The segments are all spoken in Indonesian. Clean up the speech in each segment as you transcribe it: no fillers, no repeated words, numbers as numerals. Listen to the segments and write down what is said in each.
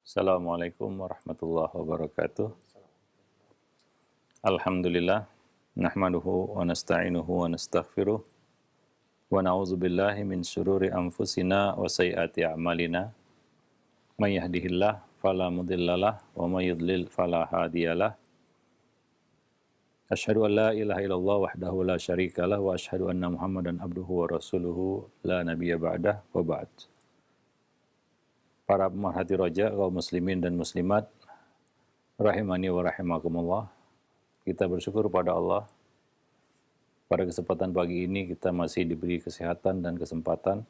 Assalamualaikum warahmatullahi wabarakatuh. Alhamdulillah, nahmaduhu wa nasta'inuhu wa nastaghfiruh, wa na'udzu billahi min syururi anfusina wa sayyiati a'malina. May yahdihillah fala mudhillalah wa may yudlil fala hadiyalah. Asyhadu an la ilaha illallah wahdahu la syarikalah wa asyhadu anna Muhammadan abduhu wa rasuluhu la nabiyya ba'dah wa ba'd. Para pemerhati roja, kaum muslimin dan muslimat, rahimani wa rahimakumullah. Kita bersyukur pada Allah. Pada kesempatan pagi ini kita masih diberi kesehatan dan kesempatan.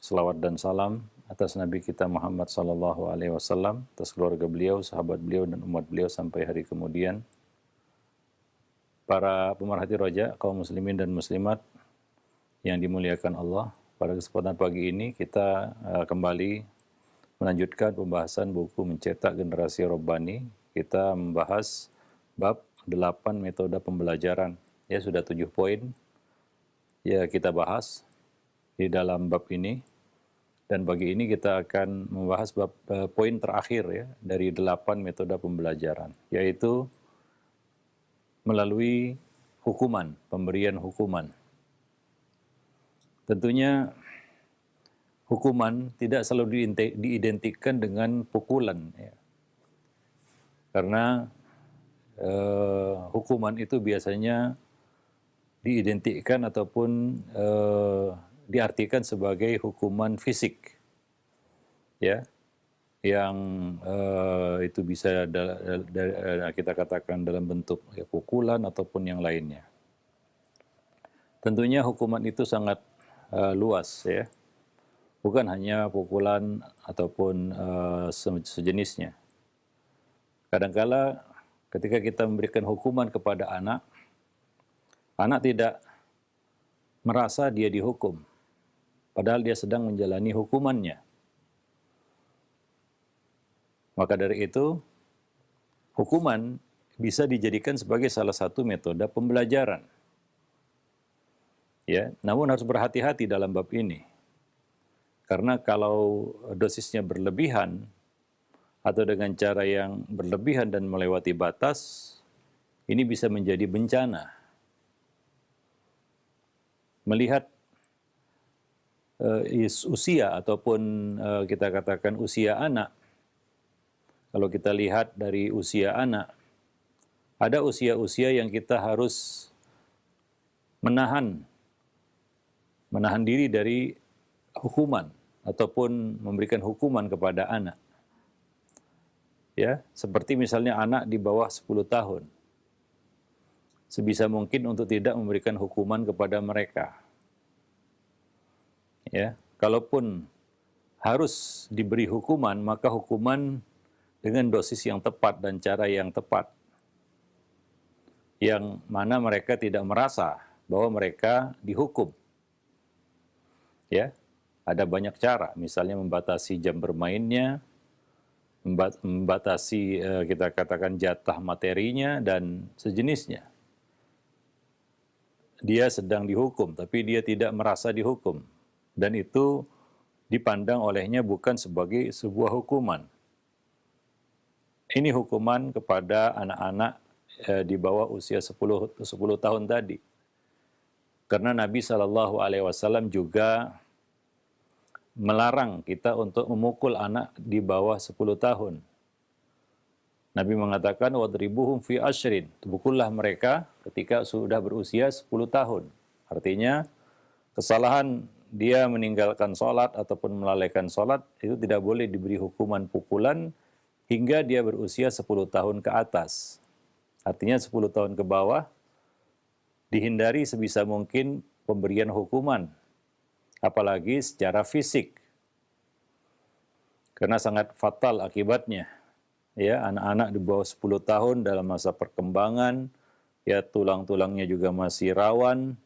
Selawat dan salam atas Nabi kita Muhammad sallallahu alaihi wasallam, atas keluarga beliau, sahabat beliau dan umat beliau sampai hari kemudian. Para pemerhati roja, kaum muslimin dan muslimat yang dimuliakan Allah, pada kesempatan pagi ini kita kembali melanjutkan pembahasan buku Mencetak Generasi Robbani. Kita membahas bab 8 metode pembelajaran. Ya, sudah 7 poin ya kita bahas di dalam bab ini. Dan pagi ini kita akan membahas bab poin terakhir ya dari 8 metode pembelajaran, yaitu melalui hukuman, pemberian hukuman. Tentunya hukuman tidak selalu diidentikan dengan pukulan, ya. Karena hukuman itu biasanya diidentikan ataupun diartikan sebagai hukuman fisik, ya, yang itu bisa kita katakan dalam bentuk ya, pukulan ataupun yang lainnya. Tentunya hukuman itu sangat luas, ya, bukan hanya pukulan ataupun sejenisnya. Kadangkala ketika kita memberikan hukuman kepada anak, anak tidak merasa dia dihukum, padahal dia sedang menjalani hukumannya. Maka dari itu, hukuman bisa dijadikan sebagai salah satu metode pembelajaran. Ya, namun harus berhati-hati dalam bab ini. Karena kalau dosisnya berlebihan atau dengan cara yang berlebihan dan melewati batas, ini bisa menjadi bencana. Melihat usia ataupun kita katakan usia anak, kalau kita lihat dari usia anak, ada usia-usia yang kita harus menahan diri dari hukuman ataupun memberikan hukuman kepada anak. Ya, seperti misalnya anak di bawah 10 tahun. Sebisa mungkin untuk tidak memberikan hukuman kepada mereka. Ya, kalaupun harus diberi hukuman, maka hukuman dengan dosis yang tepat dan cara yang tepat. Yang mana mereka tidak merasa bahwa mereka dihukum. Ya, ada banyak cara, misalnya membatasi jam bermainnya, membatasi kita katakan jatah materinya dan sejenisnya. Dia sedang dihukum, tapi dia tidak merasa dihukum, dan itu dipandang olehnya bukan sebagai sebuah hukuman. Ini hukuman kepada anak-anak di bawah usia 10 tahun tadi. Karena Nabi SAW juga melarang kita untuk memukul anak di bawah 10 tahun. Nabi mengatakan, "Wadribuhum fi ashrin." Pukullah mereka ketika sudah berusia 10 tahun. Artinya, kesalahan dia meninggalkan sholat ataupun melalaikan sholat, itu tidak boleh diberi hukuman pukulan hingga dia berusia 10 tahun ke atas. Artinya 10 tahun ke bawah, dihindari sebisa mungkin pemberian hukuman, apalagi secara fisik, karena sangat fatal akibatnya. Ya, anak-anak di bawah 10 tahun dalam masa perkembangan, ya tulang-tulangnya juga masih rawan,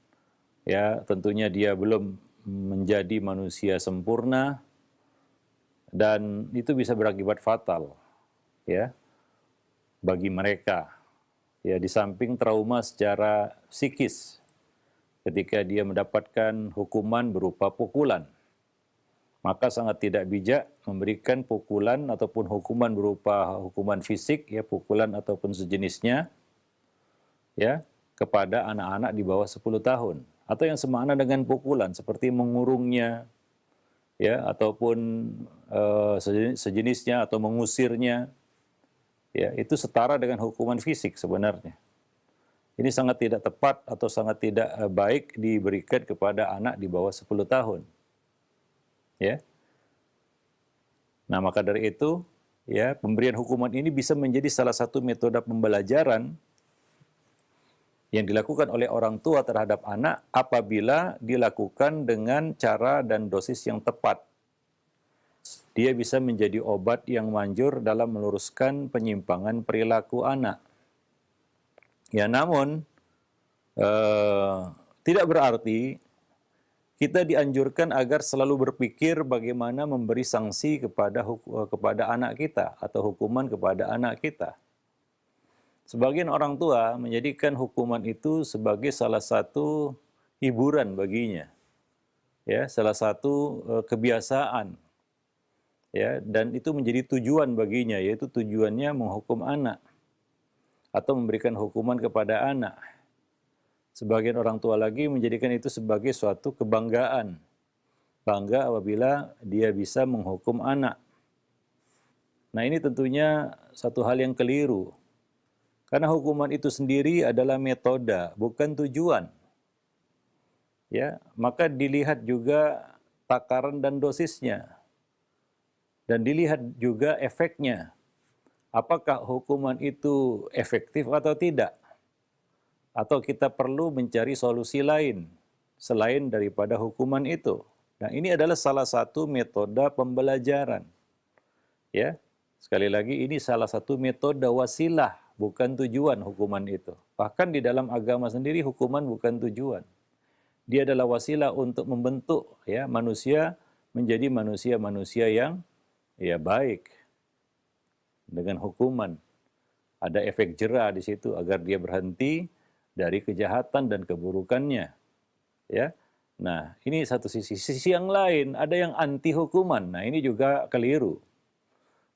ya tentunya dia belum menjadi manusia sempurna, dan itu bisa berakibat fatal, ya, bagi mereka. Ya, di samping trauma secara psikis ketika dia mendapatkan hukuman berupa pukulan. Maka sangat tidak bijak memberikan pukulan ataupun hukuman berupa hukuman fisik, ya, pukulan ataupun sejenisnya, ya, kepada anak-anak di bawah 10 tahun. Atau yang semakna dengan pukulan, seperti mengurungnya, ya, ataupun sejenisnya, atau mengusirnya, ya, itu setara dengan hukuman fisik sebenarnya. Ini sangat tidak tepat atau sangat tidak baik diberikan kepada anak di bawah 10 tahun. Ya. Nah, maka dari itu, ya, pemberian hukuman ini bisa menjadi salah satu metode pembelajaran yang dilakukan oleh orang tua terhadap anak apabila dilakukan dengan cara dan dosis yang tepat. Dia bisa menjadi obat yang manjur dalam meluruskan penyimpangan perilaku anak. Ya, namun tidak berarti kita dianjurkan agar selalu berpikir bagaimana memberi sanksi kepada anak kita atau hukuman kepada anak kita. Sebagian orang tua menjadikan hukuman itu sebagai salah satu hiburan baginya, ya, salah satu kebiasaan, ya, dan itu menjadi tujuan baginya, yaitu tujuannya menghukum anak atau memberikan hukuman kepada anak. Sebagian orang tua lagi menjadikan itu sebagai suatu kebanggaan. Bangga apabila dia bisa menghukum anak. Nah, ini tentunya satu hal yang keliru. Karena hukuman itu sendiri adalah metode, bukan tujuan. Ya, maka dilihat juga takaran dan dosisnya. Dan dilihat juga efeknya. Apakah hukuman itu efektif atau tidak? Atau kita perlu mencari solusi lain selain daripada hukuman itu. Nah, ini adalah salah satu metode pembelajaran. Ya, sekali lagi ini salah satu metode wasilah, bukan tujuan hukuman itu. Bahkan di dalam agama sendiri hukuman bukan tujuan. Dia adalah wasilah untuk membentuk, ya, manusia menjadi manusia-manusia yang, ya, baik. Dengan hukuman ada efek jera di situ agar dia berhenti dari kejahatan dan keburukannya, ya. Nah, ini satu sisi. Sisi yang lain ada yang anti hukuman. Nah, ini juga keliru.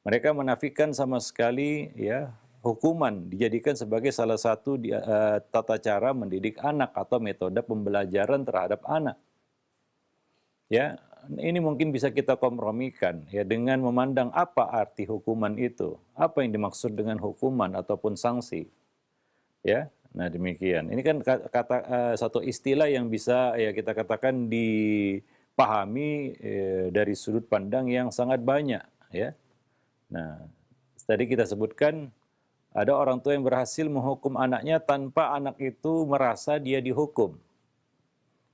Mereka menafikan sama sekali, ya, hukuman dijadikan sebagai salah satu tata cara mendidik anak atau metode pembelajaran terhadap anak. Ya, ini mungkin bisa kita kompromikan, ya, dengan memandang apa arti hukuman itu, apa yang dimaksud dengan hukuman ataupun sanksi, ya. Nah, demikian. Ini kan satu istilah yang bisa, ya, kita katakan dipahami dari sudut pandang yang sangat banyak, ya. Nah, tadi kita sebutkan ada orang tua yang berhasil menghukum anaknya tanpa anak itu merasa dia dihukum,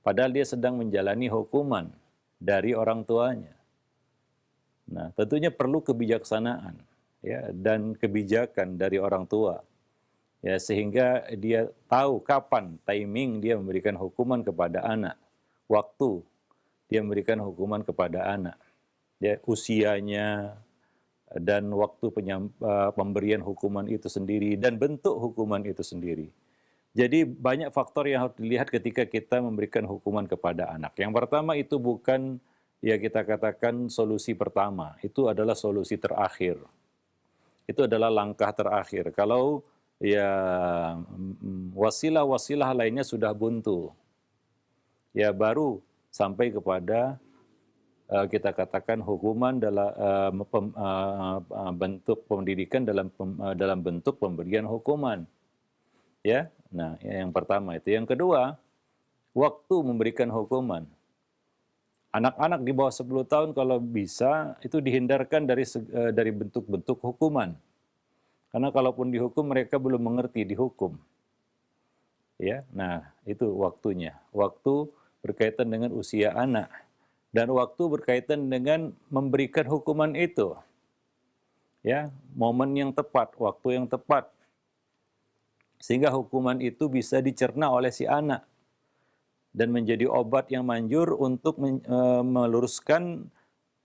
padahal dia sedang menjalani hukuman dari orang tuanya. Nah, tentunya perlu kebijaksanaan, ya, dan kebijakan dari orang tua, ya, sehingga dia tahu kapan timing dia memberikan hukuman kepada anak, waktu dia memberikan hukuman kepada anak, ya, usianya dan waktu pemberian hukuman itu sendiri dan bentuk hukuman itu sendiri. Jadi banyak faktor yang harus dilihat ketika kita memberikan hukuman kepada anak. Yang pertama itu bukan, ya, kita katakan solusi pertama, itu adalah solusi terakhir. Itu adalah langkah terakhir. Kalau, ya, wasilah-wasilah lainnya sudah buntu, ya, baru sampai kepada kita katakan hukuman dalam bentuk pendidikan dalam bentuk pemberian hukuman. Ya, nah, yang pertama itu. Yang kedua, waktu memberikan hukuman. Anak-anak di bawah 10 tahun kalau bisa itu dihindarkan dari bentuk-bentuk hukuman. Karena kalaupun dihukum mereka belum mengerti dihukum. Ya, nah, itu waktunya. Waktu berkaitan dengan usia anak dan waktu berkaitan dengan memberikan hukuman itu. Ya, momen yang tepat, waktu yang tepat, sehingga hukuman itu bisa dicerna oleh si anak dan menjadi obat yang manjur untuk meluruskan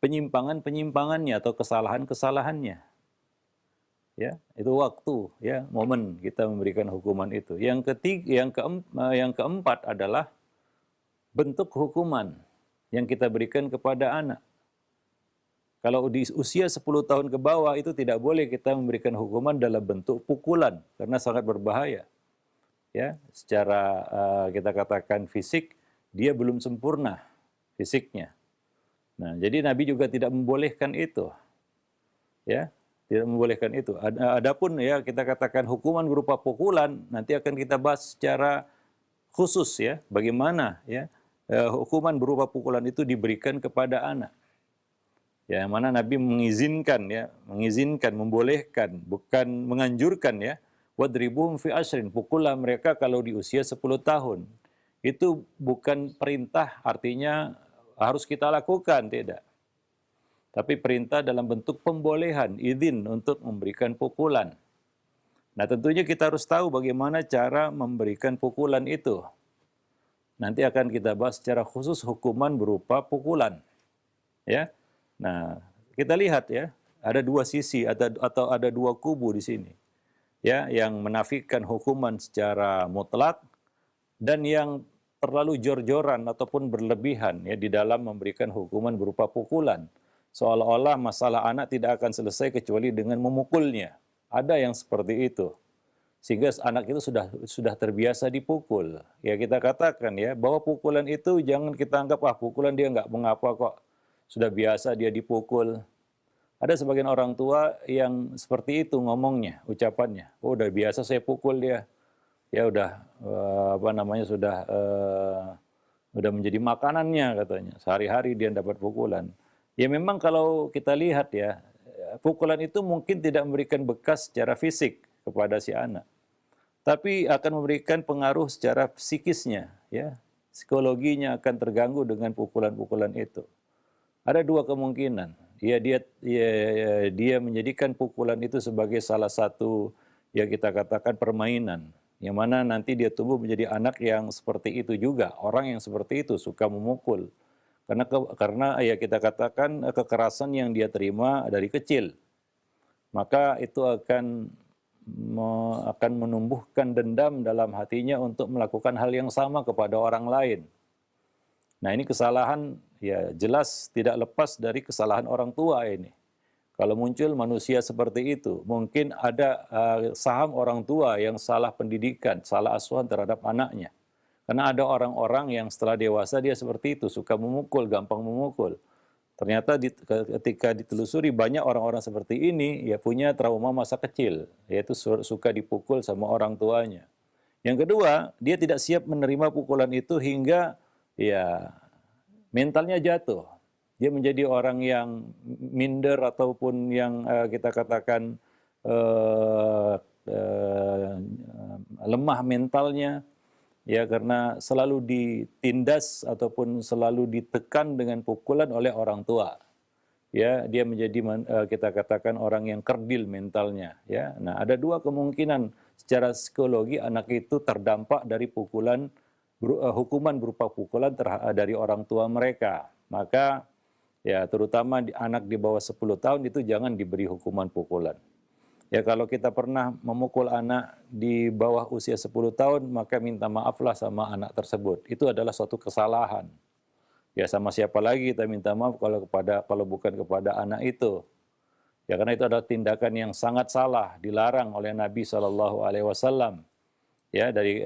penyimpangan-penyimpangannya atau kesalahan-kesalahannya. Ya, itu waktu, ya, momen kita memberikan hukuman itu. Yang keempat adalah bentuk hukuman yang kita berikan kepada anak. Kalau di usia 10 tahun ke bawah itu tidak boleh kita memberikan hukuman dalam bentuk pukulan karena sangat berbahaya. Ya, secara kita katakan fisik dia belum sempurna fisiknya. Nah, jadi Nabi juga tidak membolehkan itu. Ya, tidak membolehkan itu. Adapun ya kita katakan hukuman berupa pukulan nanti akan kita bahas secara khusus ya, bagaimana ya hukuman berupa pukulan itu diberikan kepada anak. Ya, yang mana Nabi mengizinkan ya, membolehkan, bukan menganjurkan ya. Wadribuhum fi ashrin, pukullah mereka kalau di usia 10 tahun. Itu bukan perintah, artinya harus kita lakukan, tidak. Tapi perintah dalam bentuk pembolehan, izin untuk memberikan pukulan. Nah, tentunya kita harus tahu bagaimana cara memberikan pukulan itu. Nanti akan kita bahas secara khusus hukuman berupa pukulan. Ya. Nah, kita lihat ya, ada dua sisi atau ada dua kubu di sini. Ya, yang menafikan hukuman secara mutlak dan yang terlalu jor-joran ataupun berlebihan ya di dalam memberikan hukuman berupa pukulan. Seolah-olah masalah anak tidak akan selesai kecuali dengan memukulnya. Ada yang seperti itu. Sehingga anak itu sudah terbiasa dipukul. Ya kita katakan ya, bahwa pukulan itu jangan kita anggap, pukulan dia nggak mengapa kok. Sudah biasa dia dipukul. Ada sebagian orang tua yang seperti itu ngomongnya, ucapannya. Oh, udah biasa saya pukul dia. Ya udah udah menjadi makanannya katanya. Sehari-hari dia dapat pukulan. Ya memang kalau kita lihat ya, pukulan itu mungkin tidak memberikan bekas secara fisik kepada si anak. Tapi akan memberikan pengaruh secara psikisnya, ya. Psikologinya akan terganggu dengan pukulan-pukulan itu. Ada dua kemungkinan. Dia menjadikan pukulan itu sebagai salah satu ya kita katakan permainan, yang mana nanti dia tumbuh menjadi anak yang seperti itu juga, orang yang seperti itu suka memukul. Karena ya kita katakan kekerasan yang dia terima dari kecil, maka itu akan menumbuhkan dendam dalam hatinya untuk melakukan hal yang sama kepada orang lain. Nah, ini kesalahan ya jelas tidak lepas dari kesalahan orang tua ini. Kalau muncul manusia seperti itu, mungkin ada saham orang tua yang salah pendidikan, salah asuhan terhadap anaknya. Karena ada orang-orang yang setelah dewasa dia seperti itu, suka memukul, gampang memukul. Ternyata ketika ditelusuri banyak orang-orang seperti ini ya punya trauma masa kecil, yaitu suka dipukul sama orang tuanya. Yang kedua, dia tidak siap menerima pukulan itu hingga ya mentalnya jatuh. Dia menjadi orang yang minder ataupun yang kita katakan lemah mentalnya. Ya, karena selalu ditindas ataupun selalu ditekan dengan pukulan oleh orang tua. Ya, dia menjadi kita katakan orang yang kerdil mentalnya. Ya, nah ada dua kemungkinan secara psikologi anak itu terdampak dari pukulan, hukuman berupa pukulan dari orang tua mereka. Maka ya terutama anak di bawah 10 tahun itu jangan diberi hukuman pukulan. Ya kalau kita pernah memukul anak di bawah usia 10 tahun, maka minta maaflah sama anak tersebut. Itu adalah suatu kesalahan. Ya sama siapa lagi kita minta maaf kalau bukan kepada anak itu. Ya karena itu adalah tindakan yang sangat salah, dilarang oleh Nabi SAW. Ya dari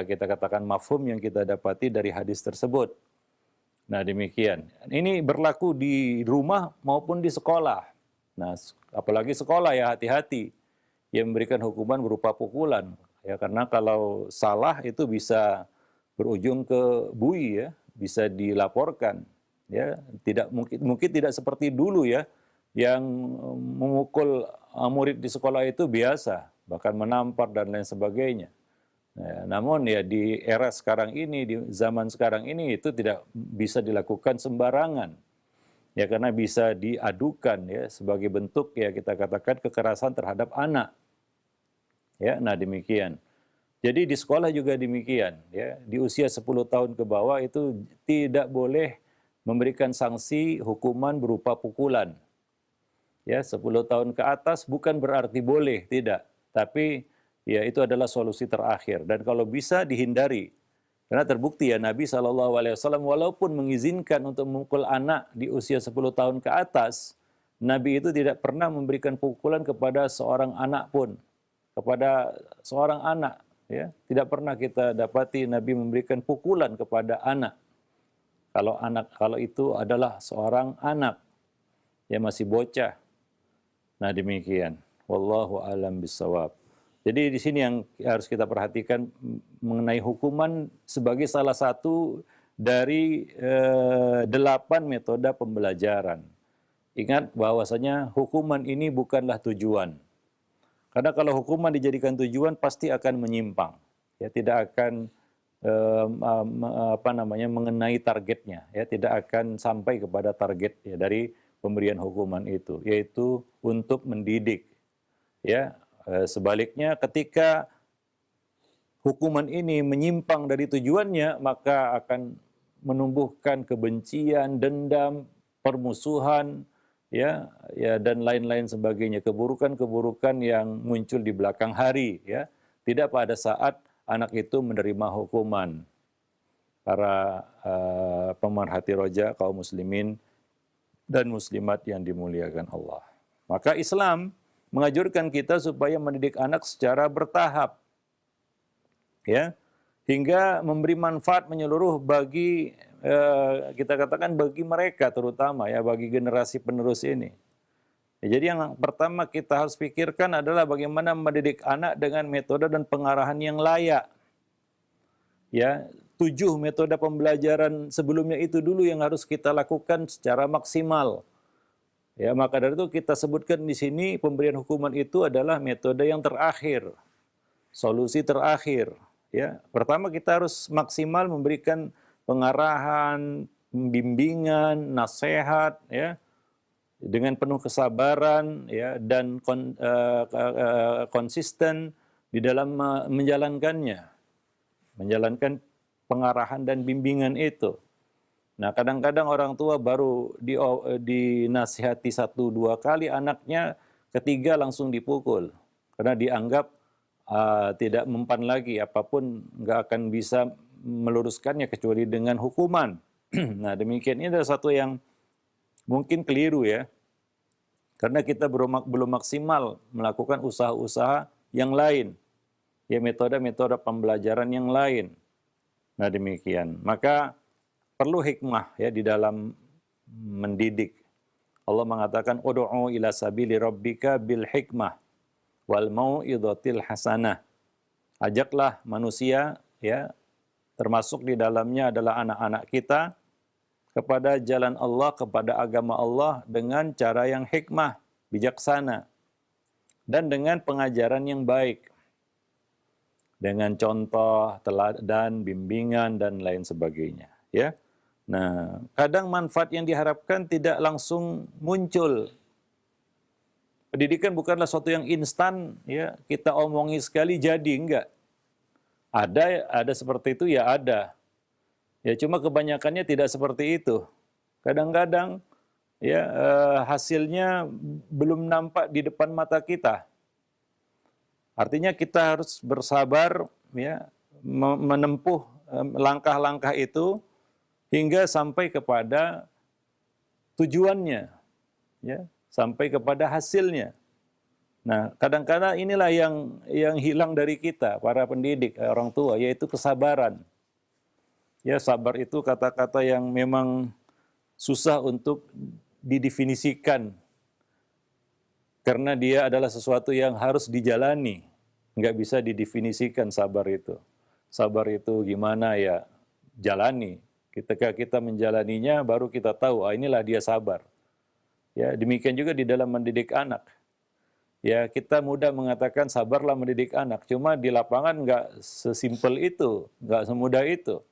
kita katakan mafhum yang kita dapati dari hadis tersebut. Nah demikian. Ini berlaku di rumah maupun di sekolah. Nah, apalagi sekolah ya hati-hati yang memberikan hukuman berupa pukulan. Ya karena kalau salah itu bisa berujung ke bui ya, bisa dilaporkan. Ya, mungkin tidak seperti dulu ya yang memukul murid di sekolah itu biasa, bahkan menampar dan lain sebagainya. Nah, namun ya di era sekarang ini, di zaman sekarang ini itu tidak bisa dilakukan sembarangan. Ya karena bisa diadukan ya sebagai bentuk ya kita katakan kekerasan terhadap anak. Ya, nah demikian. Jadi di sekolah juga demikian ya. Di usia 10 tahun ke bawah itu tidak boleh memberikan sanksi hukuman berupa pukulan. Ya, 10 tahun ke atas bukan berarti boleh, tidak. Tapi ya itu adalah solusi terakhir dan kalau bisa dihindari. Karena terbukti ya Nabi SAW walaupun mengizinkan untuk memukul anak di usia 10 tahun ke atas, Nabi itu tidak pernah memberikan pukulan kepada seorang anak pun, kepada seorang anak, ya. Tidak pernah kita dapati Nabi memberikan pukulan kepada anak. Kalau itu adalah seorang anak, ya masih bocah. Nah, demikian. Wallahu a'lam bishawab. Jadi di sini yang harus kita perhatikan mengenai hukuman sebagai salah satu dari 8 metode pembelajaran. Ingat bahwasanya hukuman ini bukanlah tujuan. Karena kalau hukuman dijadikan tujuan pasti akan menyimpang. Ya, tidak akan mengenai targetnya, ya, tidak akan sampai kepada target ya dari pemberian hukuman itu, yaitu untuk mendidik. Ya, sebaliknya ketika hukuman ini menyimpang dari tujuannya, maka akan menumbuhkan kebencian, dendam, permusuhan, ya dan lain-lain sebagainya, keburukan-keburukan yang muncul di belakang hari, ya, tidak pada saat anak itu menerima hukuman. Para pemerhati roja kaum muslimin dan muslimat yang dimuliakan Allah. Maka Islam menganjurkan kita supaya mendidik anak secara bertahap, ya, hingga memberi manfaat menyeluruh bagi kita katakan bagi mereka terutama, ya, bagi generasi penerus ini. Ya, jadi yang pertama kita harus pikirkan adalah bagaimana mendidik anak dengan metode dan pengarahan yang layak. Ya, 7 metode pembelajaran sebelumnya itu dulu yang harus kita lakukan secara maksimal. Ya, maka dari itu kita sebutkan di sini pemberian hukuman itu adalah metode yang terakhir, solusi terakhir. Ya, pertama kita harus maksimal memberikan pengarahan, bimbingan, nasihat, ya, dengan penuh kesabaran, ya, dan konsisten di dalam menjalankannya, menjalankan pengarahan dan bimbingan itu. Nah, kadang-kadang orang tua baru dinasihati 1-2 kali, anaknya ketiga langsung dipukul karena dianggap tidak mempan lagi, apapun nggak akan bisa meluruskannya kecuali dengan hukuman. Nah, demikian ini adalah satu yang mungkin keliru, ya, karena kita belum maksimal melakukan usaha-usaha yang lain, ya, metode-metode pembelajaran yang lain. Nah, demikian. Maka perlu hikmah, ya, di dalam mendidik. Allah mengatakan ud'u ila sabili rabbika bil hikmah wal mau'izatil hasanah. Ajaklah manusia, ya, termasuk di dalamnya adalah anak-anak kita, kepada jalan Allah, kepada agama Allah dengan cara yang hikmah, bijaksana, dan dengan pengajaran yang baik, dengan contoh, teladan, bimbingan, dan lain sebagainya, ya. Nah, kadang manfaat yang diharapkan tidak langsung muncul. Pendidikan bukanlah sesuatu yang instan, ya, kita omongi sekali jadi, enggak. Ada seperti itu, ya ada. Ya, cuma kebanyakannya tidak seperti itu. Kadang-kadang, ya, hasilnya belum nampak di depan mata kita. Artinya kita harus bersabar, ya, menempuh langkah-langkah itu hingga sampai kepada tujuannya, ya, sampai kepada hasilnya. Nah, kadang-kadang inilah yang hilang dari kita, para pendidik, orang tua, yaitu kesabaran. Ya, sabar itu kata-kata yang memang susah untuk didefinisikan, karena dia adalah sesuatu yang harus dijalani. Nggak bisa didefinisikan sabar itu. Sabar itu gimana, ya, jalani. Ketika kita menjalaninya, baru kita tahu, inilah dia sabar. Ya, demikian juga di dalam mendidik anak. Ya, kita mudah mengatakan sabarlah mendidik anak, cuma di lapangan nggak sesimpel itu, nggak semudah itu.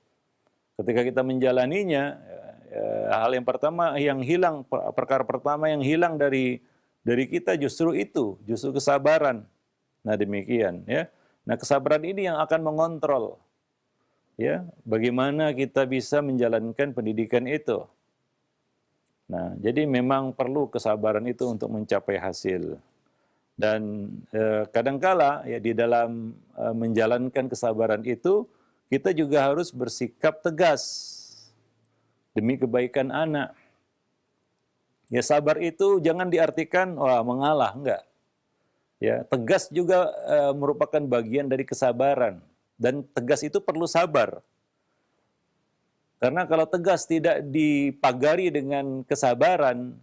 Ketika kita menjalaninya, hal yang pertama yang hilang, perkara pertama yang hilang dari kita justru itu, justru kesabaran. Nah, demikian, ya. Nah, kesabaran ini yang akan mengontrol, ya, bagaimana kita bisa menjalankan pendidikan itu. Nah, jadi memang perlu kesabaran itu untuk mencapai hasil. Dan kadangkala, ya, di dalam menjalankan kesabaran itu, kita juga harus bersikap tegas demi kebaikan anak. Ya sabar itu jangan diartikan wah mengalah, enggak. Ya, tegas juga merupakan bagian dari kesabaran dan tegas itu perlu sabar. Karena kalau tegas tidak dipagari dengan kesabaran,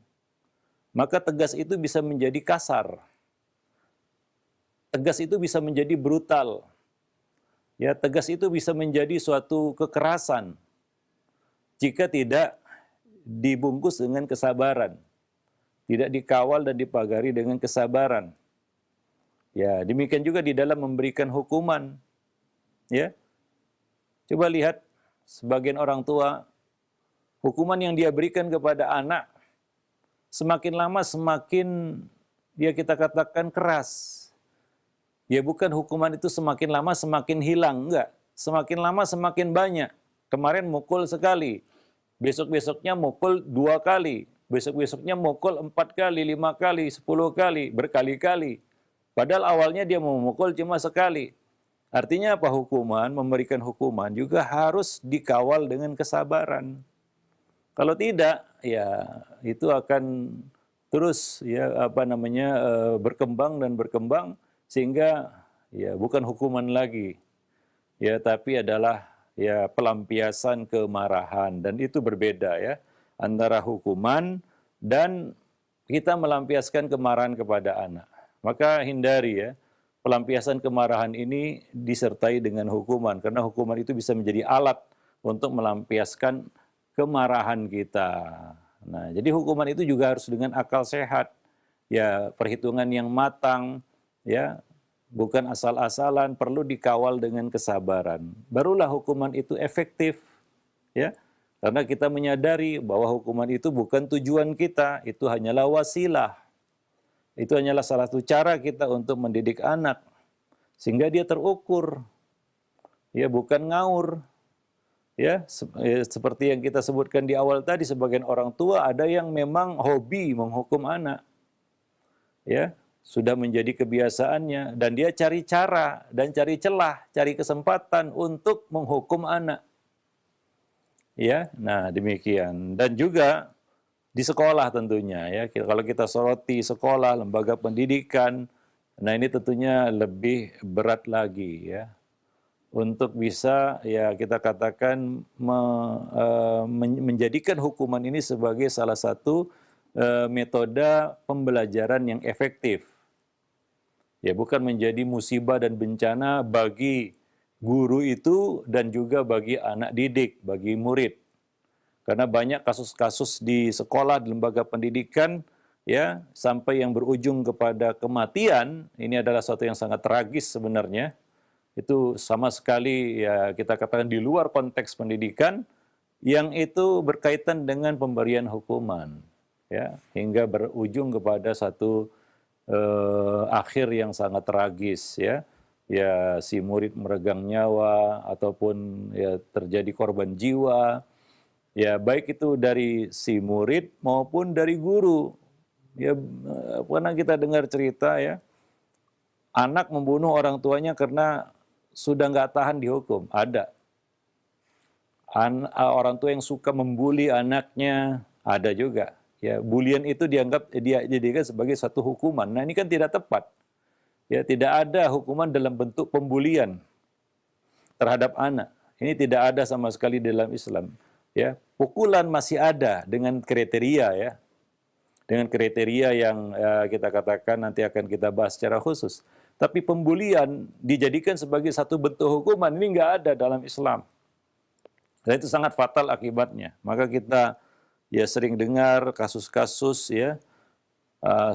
maka tegas itu bisa menjadi kasar. Tegas itu bisa menjadi brutal. Ya, tegas itu bisa menjadi suatu kekerasan jika tidak dibungkus dengan kesabaran, tidak dikawal dan dipagari dengan kesabaran. Ya, demikian juga di dalam memberikan hukuman. Ya, coba lihat sebagian orang tua, hukuman yang dia berikan kepada anak semakin lama semakin ya kita katakan keras. Ya bukan hukuman itu semakin lama semakin hilang, enggak. Semakin lama semakin banyak. Kemarin mukul sekali, besok-besoknya mukul 2 kali, besok-besoknya mukul 4 kali, 5 kali, 10 kali, berkali-kali. Padahal awalnya dia memukul cuma sekali. Artinya apa hukuman? Memberikan hukuman juga harus dikawal dengan kesabaran. Kalau tidak, ya itu akan terus berkembang dan berkembang sehingga ya bukan hukuman lagi. Ya tapi adalah ya pelampiasan kemarahan dan itu berbeda ya antara hukuman dan kita melampiaskan kemarahan kepada anak. Maka hindari ya, pelampiasan kemarahan ini disertai dengan hukuman, karena hukuman itu bisa menjadi alat untuk melampiaskan kemarahan kita. Nah, jadi hukuman itu juga harus dengan akal sehat, ya perhitungan yang matang, ya bukan asal-asalan, perlu dikawal dengan kesabaran. Barulah hukuman itu efektif, ya. Karena kita menyadari bahwa hukuman itu bukan tujuan kita, itu hanyalah wasilah. Itu hanyalah salah satu cara kita untuk mendidik anak. Sehingga dia terukur. Ya, bukan ngaur. Ya, seperti yang kita sebutkan di awal tadi, sebagian orang tua ada yang memang hobi menghukum anak. Ya, sudah menjadi kebiasaannya. Dan dia cari cara dan cari celah, cari kesempatan untuk menghukum anak. Ya, nah demikian. Dan juga di sekolah tentunya ya, kalau kita soroti sekolah, lembaga pendidikan, nah ini tentunya lebih berat lagi ya, untuk bisa ya kita katakan menjadikan hukuman ini sebagai salah satu metode pembelajaran yang efektif. Ya bukan menjadi musibah dan bencana bagi guru itu dan juga bagi anak didik, bagi murid. Karena banyak kasus-kasus di sekolah, di lembaga pendidikan, ya sampai yang berujung kepada kematian. Ini adalah sesuatu yang sangat tragis sebenarnya. Itu sama sekali ya kita katakan di luar konteks pendidikan, yang itu berkaitan dengan pemberian hukuman, ya hingga berujung kepada satu akhir yang sangat tragis, ya. Ya si murid meregang nyawa ataupun ya terjadi korban jiwa. Ya, baik itu dari si murid maupun dari guru. Ya, pernah kita dengar cerita ya, anak membunuh orang tuanya karena sudah nggak tahan dihukum. Ada. Orang tua yang suka membuli anaknya, ada juga. Ya, bulian itu dijadikan sebagai satu hukuman. Nah, ini kan tidak tepat. Ya, tidak ada hukuman dalam bentuk pembulian terhadap anak. Ini tidak ada sama sekali dalam Islam. Ya, pukulan masih ada dengan kriteria ya. Dengan kriteria yang kita katakan nanti akan kita bahas secara khusus. Tapi pembulian dijadikan sebagai satu bentuk hukuman, ini nggak ada dalam Islam. Dan itu sangat fatal akibatnya. Maka kita ya sering dengar kasus-kasus ya,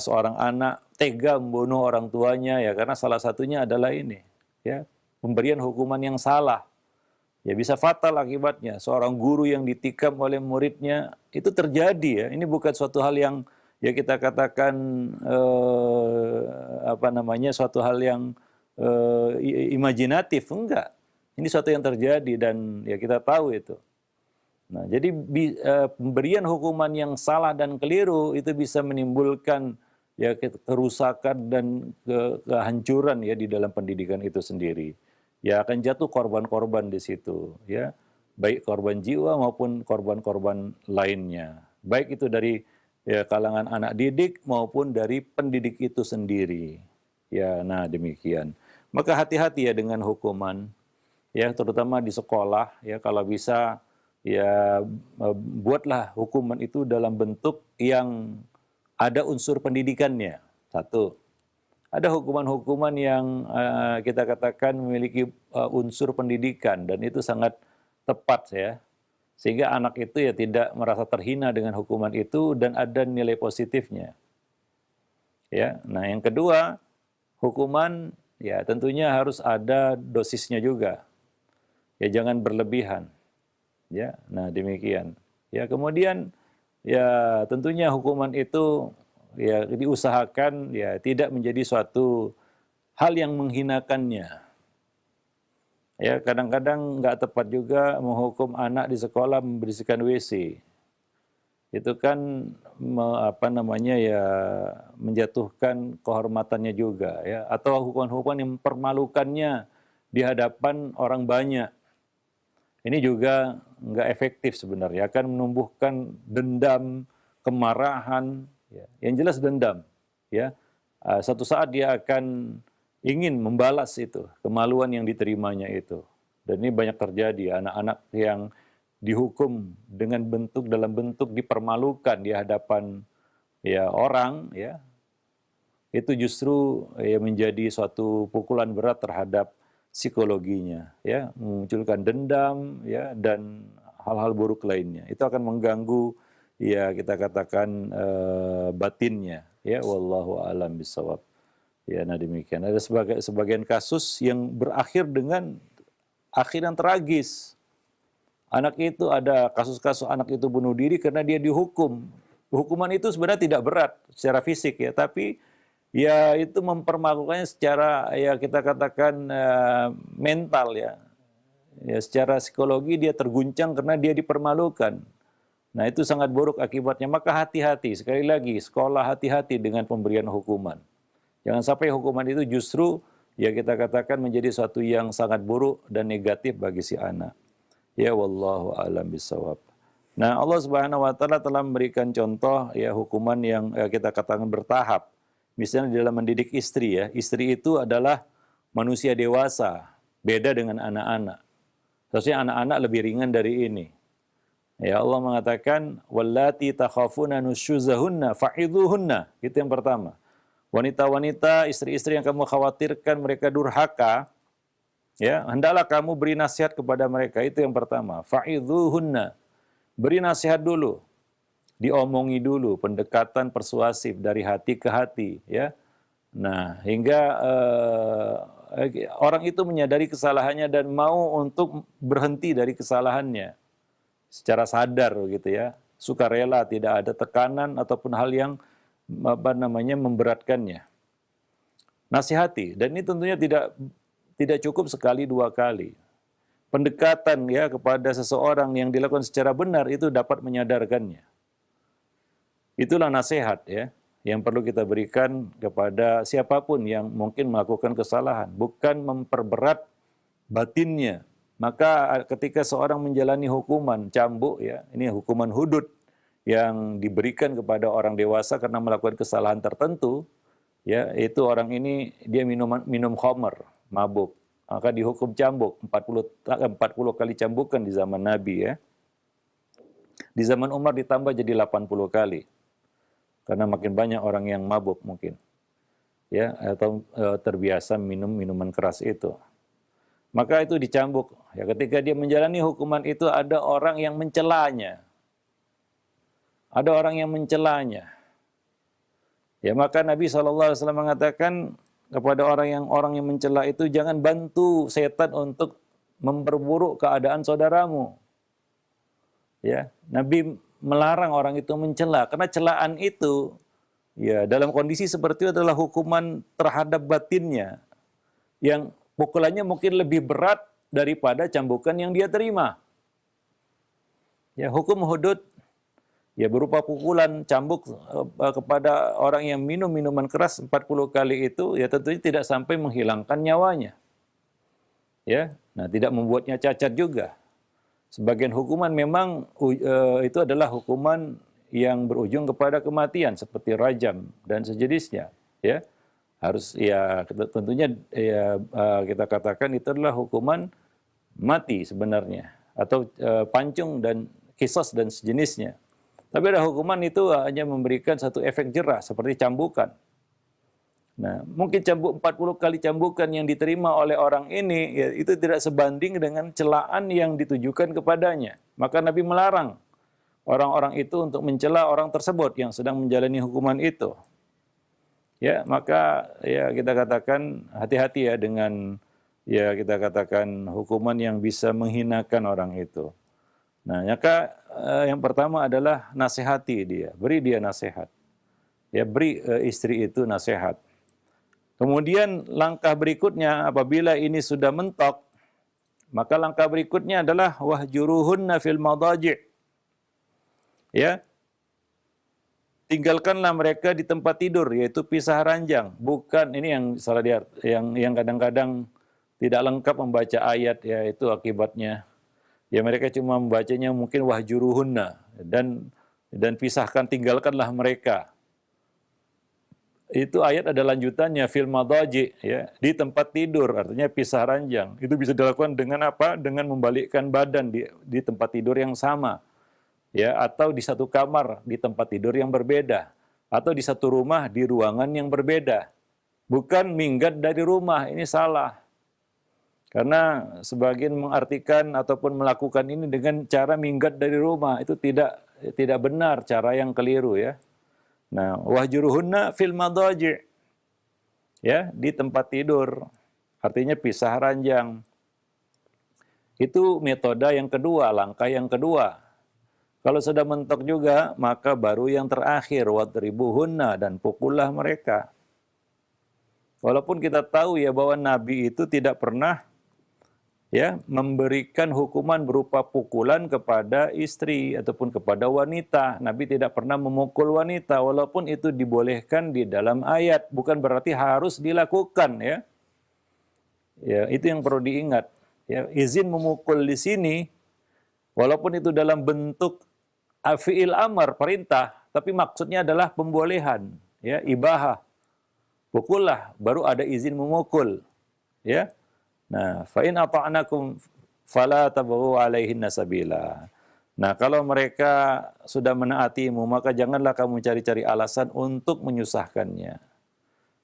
seorang anak tega membunuh orang tuanya ya karena salah satunya adalah ini ya, pemberian hukuman yang salah. Ya bisa fatal akibatnya. Seorang guru yang ditikam oleh muridnya itu terjadi ya. Ini bukan suatu hal yang ya kita katakan suatu hal yang imajinatif, enggak. Ini suatu yang terjadi dan ya kita tahu itu. Nah, jadi pemberian hukuman yang salah dan keliru itu bisa menimbulkan ya kerusakan dan kehancuran ya di dalam pendidikan itu sendiri. Ya akan jatuh korban-korban di situ ya, baik korban jiwa maupun korban-korban lainnya, baik itu dari ya kalangan anak didik maupun dari pendidik itu sendiri. Ya, nah demikian. Maka hati-hati ya dengan hukuman, ya terutama di sekolah, ya kalau bisa ya buatlah hukuman itu dalam bentuk yang ada unsur pendidikannya. Satu, ada hukuman-hukuman yang kita katakan memiliki unsur pendidikan dan itu sangat tepat ya. Sehingga anak itu ya tidak merasa terhina dengan hukuman itu dan ada nilai positifnya. Ya, nah yang kedua, hukuman ya tentunya harus ada dosisnya juga. Ya jangan berlebihan. Ya, nah demikian. Ya kemudian ya tentunya hukuman itu ya diusahakan ya tidak menjadi suatu hal yang menghinakannya. Ya, kadang-kadang nggak tepat juga menghukum anak di sekolah membersihkan WC. Itu kan ya menjatuhkan kehormatannya juga ya atau hukuman-hukuman yang mempermalukannya di hadapan orang banyak. Ini juga nggak efektif sebenarnya, akan menumbuhkan dendam, kemarahan, ya. Yang jelas dendam, ya. Satu saat dia akan ingin membalas itu, kemaluan yang diterimanya itu. Dan ini banyak terjadi, anak-anak yang dihukum dengan dalam bentuk dipermalukan di hadapan ya orang, ya. Itu justru ya menjadi suatu pukulan berat terhadap psikologinya, ya, memunculkan dendam, ya, dan hal-hal buruk lainnya. Itu akan mengganggu, ya, kita katakan batinnya, ya, wallahu a'lam bishawab. Ya, nah demikian. Ada sebagian kasus yang berakhir dengan akhir yang tragis. Anak itu ada kasus-kasus anak itu bunuh diri karena dia dihukum. Hukuman itu sebenarnya tidak berat secara fisik ya, tapi ya itu mempermalukannya secara ya kita katakan mental ya. Ya secara psikologi dia terguncang karena dia dipermalukan. Nah, itu sangat buruk akibatnya. Maka hati-hati, sekali lagi sekolah hati-hati dengan pemberian hukuman. Jangan sampai hukuman itu justru ya kita katakan menjadi suatu yang sangat buruk dan negatif bagi si anak. Ya wallahu a'lam bishawab. Nah, Allah Subhanahu wa taala telah memberikan contoh ya hukuman yang kita katakan bertahap. Misalnya dalam mendidik istri ya, istri itu adalah manusia dewasa, beda dengan anak-anak. Seharusnya anak-anak lebih ringan dari ini. Ya Allah mengatakan wallati takhafuna nusyuzahunna fa'idhuhunna. Itu yang pertama. Wanita-wanita, istri-istri yang kamu khawatirkan mereka durhaka, ya, hendaklah kamu beri nasihat kepada mereka. Itu yang pertama. Fa'idhuhunna. Beri nasihat dulu. Diomongi dulu, pendekatan persuasif dari hati ke hati, ya. Nah, hingga orang itu menyadari kesalahannya dan mau untuk berhenti dari kesalahannya secara sadar, gitu ya, sukarela, tidak ada tekanan ataupun hal yang memberatkannya. Nasihati, dan ini tentunya tidak cukup sekali dua kali. Pendekatan ya kepada seseorang yang dilakukan secara benar itu dapat menyadarkannya. Itulah nasihat ya yang perlu kita berikan kepada siapapun yang mungkin melakukan kesalahan, bukan memperberat batinnya. Maka ketika seorang menjalani hukuman cambuk ya, ini hukuman hudud yang diberikan kepada orang dewasa karena melakukan kesalahan tertentu, ya, itu orang ini dia minum khamar, mabuk. Maka dihukum cambuk 40 kali cambukan di zaman Nabi ya. Di zaman Umar ditambah jadi 80 kali. Karena makin banyak orang yang mabuk mungkin. Ya, atau terbiasa minum minuman keras itu. Maka itu dicambuk. Ya, ketika dia menjalani hukuman itu ada orang yang mencelanya. Ada orang yang mencelanya. Ya, maka Nabi SAW mengatakan kepada orang yang mencela itu, jangan bantu setan untuk memperburuk keadaan saudaramu. Ya, Nabi melarang orang itu mencela karena celaan itu ya dalam kondisi seperti itu adalah hukuman terhadap batinnya yang pukulannya mungkin lebih berat daripada cambukan yang dia terima. Ya, hukum hudud ya berupa pukulan cambuk kepada orang yang minum minuman keras 40 kali itu ya tentunya tidak sampai menghilangkan nyawanya. Ya, nah tidak membuatnya cacat juga. Sebagian hukuman memang itu adalah hukuman yang berujung kepada kematian seperti rajam dan sejenisnya, ya. Harus ya tentunya ya kita katakan itu adalah hukuman mati sebenarnya atau pancung dan qisas dan sejenisnya. Tapi ada hukuman itu hanya memberikan satu efek jerah seperti cambukan. Nah, mungkin 40 kali cambukan yang diterima oleh orang ini, ya, itu tidak sebanding dengan celaan yang ditujukan kepadanya. Maka Nabi melarang orang-orang itu untuk mencela orang tersebut yang sedang menjalani hukuman itu. Ya, maka ya kita katakan hati-hati ya dengan ya kita katakan hukuman yang bisa menghinakan orang itu. Nah, maka yang pertama adalah nasihati dia, beri dia nasihat. Ya, beri istri itu nasihat. Kemudian langkah berikutnya apabila ini sudah mentok, maka langkah berikutnya adalah wahjuruhunna fil madaji'. Ya. Tinggalkanlah mereka di tempat tidur, yaitu pisah ranjang. Bukan ini yang salah dia, yang kadang-kadang tidak lengkap membaca ayat, ya itu akibatnya. Ya mereka cuma membacanya mungkin wahjuruhunna dan pisahkan, tinggalkanlah mereka. Itu ayat ada lanjutannya fil madaji, ya, di tempat tidur, artinya pisah ranjang. Itu bisa dilakukan dengan apa? Dengan membalikkan badan di tempat tidur yang sama. Ya, atau di satu kamar di tempat tidur yang berbeda, atau di satu rumah di ruangan yang berbeda. Bukan minggat dari rumah, ini salah. Karena sebagian mengartikan ataupun melakukan ini dengan cara minggat dari rumah, itu tidak benar, cara yang keliru ya. Nah, wahjuruhunna fil madaji', ya, di tempat tidur. Artinya pisah ranjang. Itu metode yang kedua, langkah yang kedua. Kalau sudah mentok juga, maka baru yang terakhir, wadribuhunna, dan pukullah mereka. Walaupun kita tahu ya bahwa Nabi itu tidak pernah ya memberikan hukuman berupa pukulan kepada istri ataupun kepada wanita. Nabi tidak pernah memukul wanita walaupun itu dibolehkan di dalam ayat, bukan berarti harus dilakukan ya. Ya, itu yang perlu diingat. Ya, izin memukul di sini walaupun itu dalam bentuk fi'il amar, perintah, tapi maksudnya adalah pembolehan, ya, ibahah. Pukullah, baru ada izin memukul, ya. Nah, fa in ata'nakum fala tabghu 'alaihinna sabila. Nah, kalau mereka sudah menaatimu, maka janganlah kamu cari-cari alasan untuk menyusahkannya.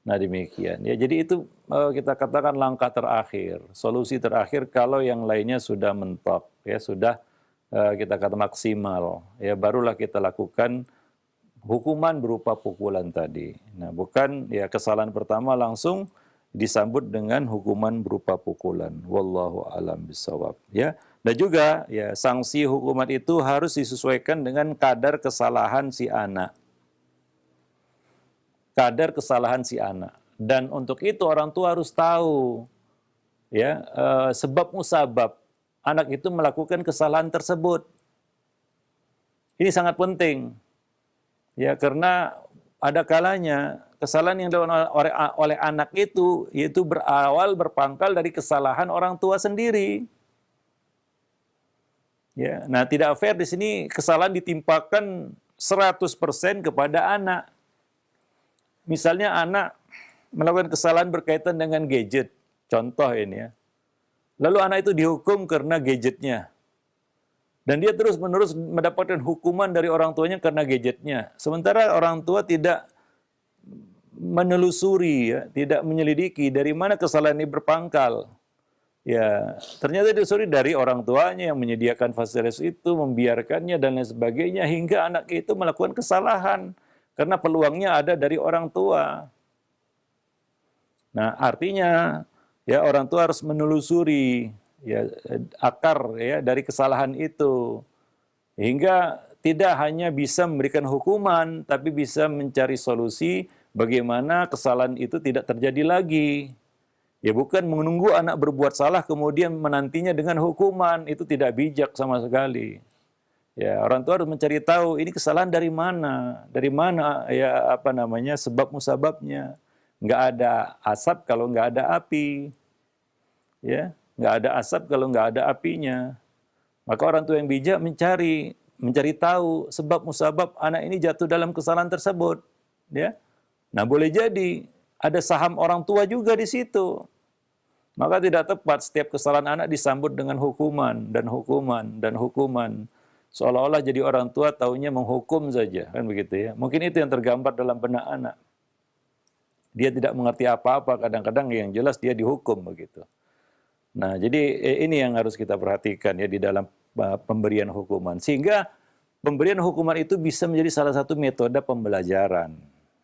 Nah, demikian. Ya, jadi itu kita katakan langkah terakhir, solusi terakhir kalau yang lainnya sudah mentok, ya, sudah kita kata maksimal, ya, barulah kita lakukan hukuman berupa pukulan tadi. Nah, bukan ya kesalahan pertama langsung disambut dengan hukuman berupa pukulan. Wallahu a'lam bishawab. Ya, dan juga ya sanksi hukuman itu harus disesuaikan dengan kadar kesalahan si anak. Kadar kesalahan si anak. Dan untuk itu orang tua harus tahu ya sebab musabab anak itu melakukan kesalahan tersebut. Ini sangat penting. Ya, karena ada kalanya kesalahan yang dilakukan oleh anak itu berawal berpangkal dari kesalahan orang tua sendiri. Ya, nah tidak fair di sini kesalahan ditimpakan 100% kepada anak. Misalnya anak melakukan kesalahan berkaitan dengan gadget, contoh ini ya. Lalu anak itu dihukum karena gadgetnya. Dan dia terus-menerus mendapatkan hukuman dari orang tuanya karena gadgetnya. Sementara orang tua tidak menelusuri, ya, tidak menyelidiki dari mana kesalahan ini berpangkal. Ya, ternyata ditelusuri dari orang tuanya yang menyediakan fasilitas itu, membiarkannya dan lain sebagainya hingga anak itu melakukan kesalahan karena peluangnya ada dari orang tua. Nah, artinya ya orang tua harus menelusuri ya akar ya dari kesalahan itu hingga tidak hanya bisa memberikan hukuman tapi bisa mencari solusi bagaimana kesalahan itu tidak terjadi lagi. Ya bukan menunggu anak berbuat salah kemudian menantinya dengan hukuman, itu tidak bijak sama sekali. Ya, orang tua harus mencari tahu ini kesalahan dari mana ya sebab musababnya. Nggak ada asap kalau nggak ada api. Ya, nggak ada asap kalau nggak ada apinya. Maka orang tua yang bijak mencari mencari tahu sebab musabab anak ini jatuh dalam kesalahan tersebut, ya. Nah, boleh jadi ada saham orang tua juga di situ. Maka tidak tepat setiap kesalahan anak disambut dengan hukuman dan hukuman dan hukuman. Seolah-olah jadi orang tua taunya menghukum saja, kan begitu ya. Mungkin itu yang tergambar dalam benak anak. Dia tidak mengerti apa-apa, kadang-kadang yang jelas dia dihukum begitu. Nah, jadi ini yang harus kita perhatikan ya di dalam pemberian hukuman. Sehingga pemberian hukuman itu bisa menjadi salah satu metode pembelajaran.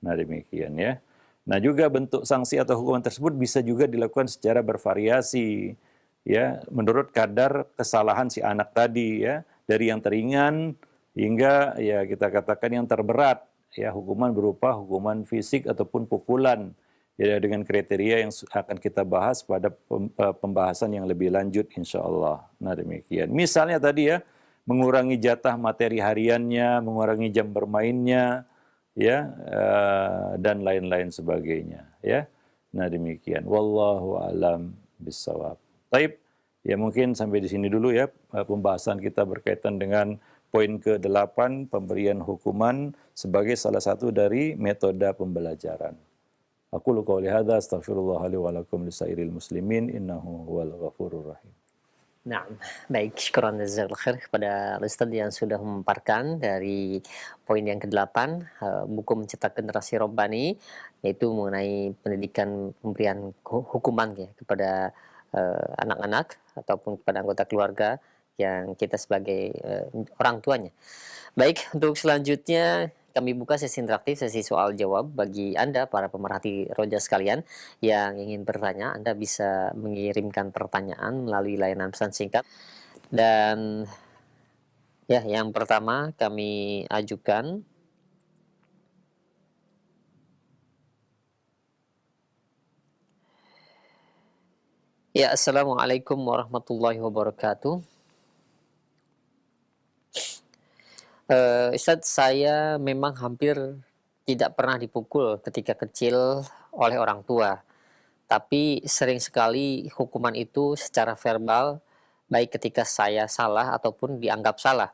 Nah, demikian ya. Nah, juga bentuk sanksi atau hukuman tersebut bisa juga dilakukan secara bervariasi ya, menurut kadar kesalahan si anak tadi ya, dari yang teringan hingga ya kita katakan yang terberat ya, hukuman berupa hukuman fisik ataupun pukulan ya, dengan kriteria yang akan kita bahas pada pembahasan yang lebih lanjut insya Allah. Nah, demikian. Misalnya tadi ya, mengurangi jatah materi hariannya, mengurangi jam bermainnya, ya, dan lain-lain sebagainya. Ya, nah demikian. Wallahu a'lam bishawab. Taib, ya mungkin sampai di sini dulu ya pembahasan kita berkaitan dengan poin ke-8, pemberian hukuman sebagai salah satu dari metode pembelajaran. Aqulu qouli hadza astaghfirullah li wa lakum lisairil muslimin innahu huwal ghafurur rahim. Nah, baik, syukran jazakallahu khair kepada Ustaz yang sudah memaparkan dari poin yang ke-8, buku Mencetak Generasi Robbani, yaitu mengenai pendidikan pemberian hukuman ya kepada anak-anak ataupun kepada anggota keluarga yang kita sebagai orang tuanya. Baik, untuk selanjutnya kami buka sesi interaktif, sesi soal jawab bagi Anda para pemerhati Roja sekalian yang ingin bertanya. Anda bisa mengirimkan pertanyaan melalui layanan pesan singkat. Dan ya, yang pertama kami ajukan. Ya, Assalamualaikum warahmatullahi wabarakatuh. Ustadz, saya memang hampir tidak pernah dipukul ketika kecil oleh orang tua. Tapi sering sekali hukuman itu secara verbal, baik ketika saya salah ataupun dianggap salah.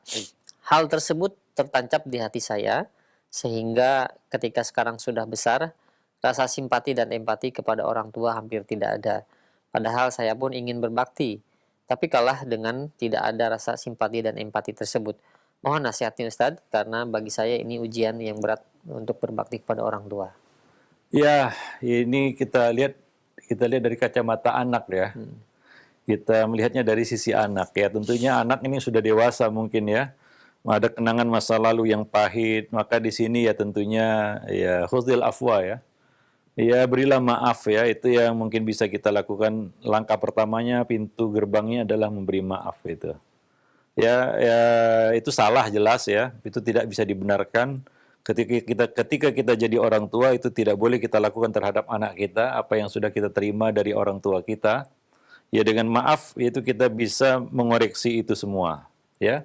Hal tersebut tertancap di hati saya, sehingga ketika sekarang sudah besar, rasa simpati dan empati kepada orang tua hampir tidak ada. Padahal saya pun ingin berbakti, tapi kalah dengan tidak ada rasa simpati dan empati tersebut. Mohon nasihatnya Ustadz, karena bagi saya ini ujian yang berat untuk berbakti kepada orang tua. Ya, ini kita lihat dari kacamata anak ya. Kita melihatnya dari sisi anak ya. Tentunya anak ini sudah dewasa mungkin ya. Ada kenangan masa lalu yang pahit, maka di sini ya tentunya ya khudhil afwa ya. Ya, berilah maaf ya, itu yang mungkin bisa kita lakukan. Langkah pertamanya, pintu gerbangnya adalah memberi maaf itu. Ya, itu salah jelas ya, itu tidak bisa dibenarkan. Ketika kita jadi orang tua, itu tidak boleh kita lakukan terhadap anak kita apa yang sudah kita terima dari orang tua kita. Ya, dengan maaf itu kita bisa mengoreksi itu semua ya.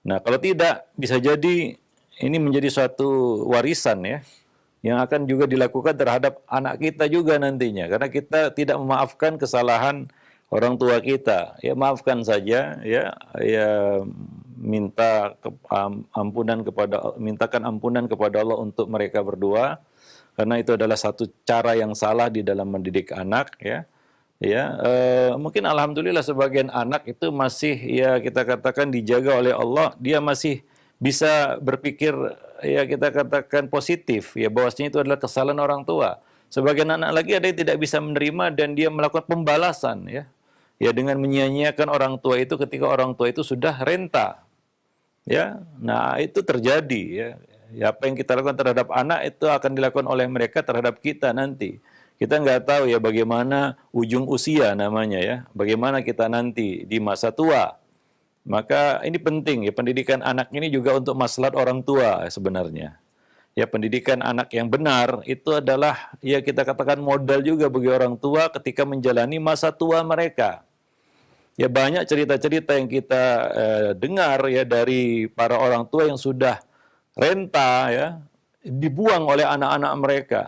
Nah, kalau tidak, bisa jadi ini menjadi suatu warisan ya, yang akan juga dilakukan terhadap anak kita juga nantinya, karena kita tidak memaafkan kesalahan orang tua kita. Ya, maafkan saja ya, mintakan ampunan kepada Allah untuk mereka berdua, karena itu adalah satu cara yang salah di dalam mendidik anak ya. Mungkin alhamdulillah sebagian anak itu masih ya kita katakan dijaga oleh Allah, dia masih bisa berpikir ya kita katakan positif ya, bahwasanya itu adalah kesalahan orang tua. Sebagian anak lagi ada yang tidak bisa menerima dan dia melakukan pembalasan ya dengan menyia-nyiakan orang tua itu ketika orang tua itu sudah renta ya. Nah, itu terjadi ya. Apa yang kita lakukan terhadap anak itu akan dilakukan oleh mereka terhadap kita nanti. Kita nggak tahu ya bagaimana ujung usia namanya ya, bagaimana kita nanti di masa tua. Maka ini penting ya, pendidikan anak ini juga untuk maslahat orang tua sebenarnya. Ya, pendidikan anak yang benar itu adalah ya kita katakan modal juga bagi orang tua ketika menjalani masa tua mereka. Ya, banyak cerita-cerita yang kita dengar ya dari para orang tua yang sudah renta ya, dibuang oleh anak-anak mereka.